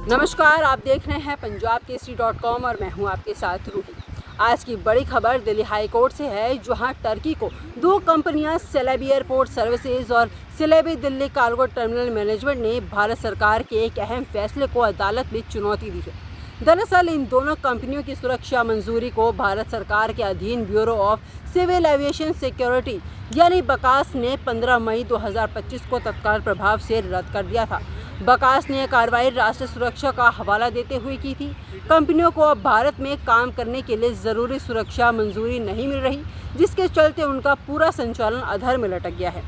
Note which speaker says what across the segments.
Speaker 1: नमस्कार, आप देख रहे हैं पंजाब केसरी .com और मैं हूं आपके साथ रूही। आज की बड़ी खबर दिल्ली हाई कोर्ट से है, जहां टर्की को दो कंपनियां सेलेबी एयरपोर्ट सर्विसेज और Celebi Delhi cargo terminal management ने भारत सरकार के एक अहम फैसले को अदालत में चुनौती दी है। दरअसल इन दोनों कंपनियों की सुरक्षा मंजूरी को भारत सरकार के अधीन bureau of civil aviation security यानी बकास ने 15 मई 2025 को तत्काल प्रभाव से रद्द कर दिया था। बकास ने यह कार्रवाई राष्ट्रीय सुरक्षा का हवाला देते हुए की थी। कंपनियों को अब भारत में काम करने के लिए ज़रूरी सुरक्षा मंजूरी नहीं मिल रही, जिसके चलते उनका पूरा संचालन अधर में लटक गया है।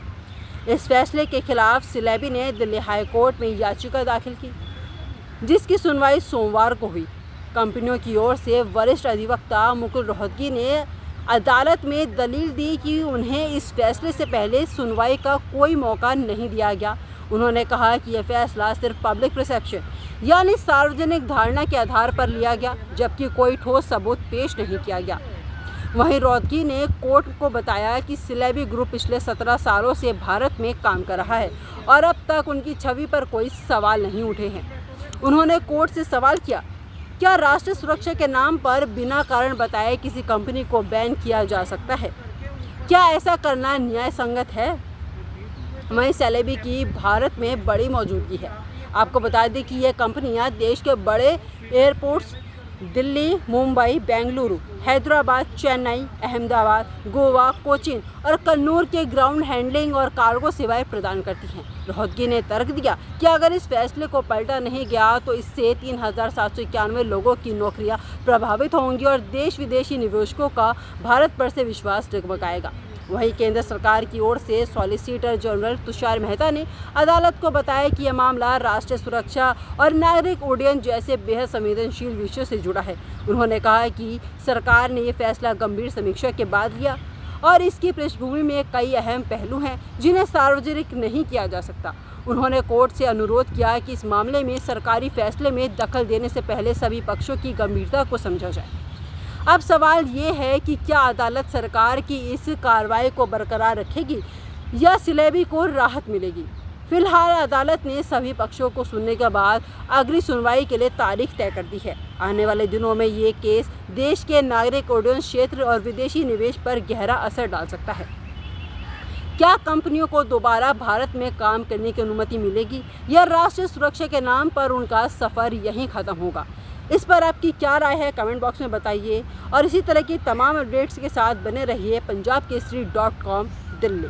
Speaker 1: इस फैसले के खिलाफ सेलेबी ने दिल्ली हाई कोर्ट में याचिका दाखिल की, जिसकी सुनवाई सोमवार को हुई। कंपनियों की ओर से वरिष्ठ अधिवक्ता मुकुल रोहतगी ने अदालत में दलील दी कि उन्हें इस फैसले से पहले सुनवाई का कोई मौका नहीं दिया गया। उन्होंने कहा कि यह फैसला सिर्फ पब्लिक परसेप्शन यानी सार्वजनिक धारणा के आधार पर लिया गया, जबकि कोई ठोस सबूत पेश नहीं किया गया। वहीं रोहतगी ने कोर्ट को बताया कि सेलेबी ग्रुप पिछले 17 सालों से भारत में काम कर रहा है और अब तक उनकी छवि पर कोई सवाल नहीं उठे हैं। उन्होंने कोर्ट से सवाल किया, क्या राष्ट्रीय सुरक्षा के नाम पर बिना कारण बताए किसी कंपनी को बैन किया जा सकता है? क्या ऐसा करना न्याय संगत है? वहीं सेलेबी की भारत में बड़ी मौजूदगी है। आपको बता दें कि ये कंपनियां देश के बड़े एयरपोर्ट्स दिल्ली, मुंबई, बेंगलुरु, हैदराबाद, चेन्नई, अहमदाबाद, गोवा, कोचीन और कन्नूर के ग्राउंड हैंडलिंग और कार्गो सेवाएं प्रदान करती हैं। रोहतगी ने तर्क दिया कि अगर इस फैसले को पलटा नहीं गया तो इससे 3,791 लोगों की नौकरियां प्रभावित होंगी और देश विदेशी निवेशकों का भारत पर से विश्वास डगमगाएगा। वहीं केंद्र सरकार की ओर से सॉलिसिटर जनरल तुषार मेहता ने अदालत को बताया कि यह मामला राष्ट्रीय सुरक्षा और नागरिक उड्डयन जैसे बेहद संवेदनशील विषयों से जुड़ा है। उन्होंने कहा कि सरकार ने यह फैसला गंभीर समीक्षा के बाद लिया और इसकी पृष्ठभूमि में कई अहम पहलू हैं जिन्हें सार्वजनिक नहीं किया जा सकता। उन्होंने कोर्ट से अनुरोध किया कि इस मामले में सरकारी फैसले में दखल देने से पहले सभी पक्षों की गंभीरता को समझा जाए। अब सवाल ये है कि क्या अदालत सरकार की इस कार्रवाई को बरकरार रखेगी या सेलेबी को राहत मिलेगी? फिलहाल अदालत ने सभी पक्षों को सुनने के बाद अगली सुनवाई के लिए तारीख तय कर दी है। आने वाले दिनों में ये केस देश के नागरिक उड्डयन क्षेत्र और विदेशी निवेश पर गहरा असर डाल सकता है। क्या कंपनियों को दोबारा भारत में काम करने की अनुमति मिलेगी या राष्ट्रीय सुरक्षा के नाम पर उनका सफ़र यहीं ख़त्म होगा? इस पर आपकी क्या राय है, कमेंट बॉक्स में बताइए और इसी तरह की तमाम अपडेट्स के साथ बने रहिए पंजाब केसरी .com दिल्ली।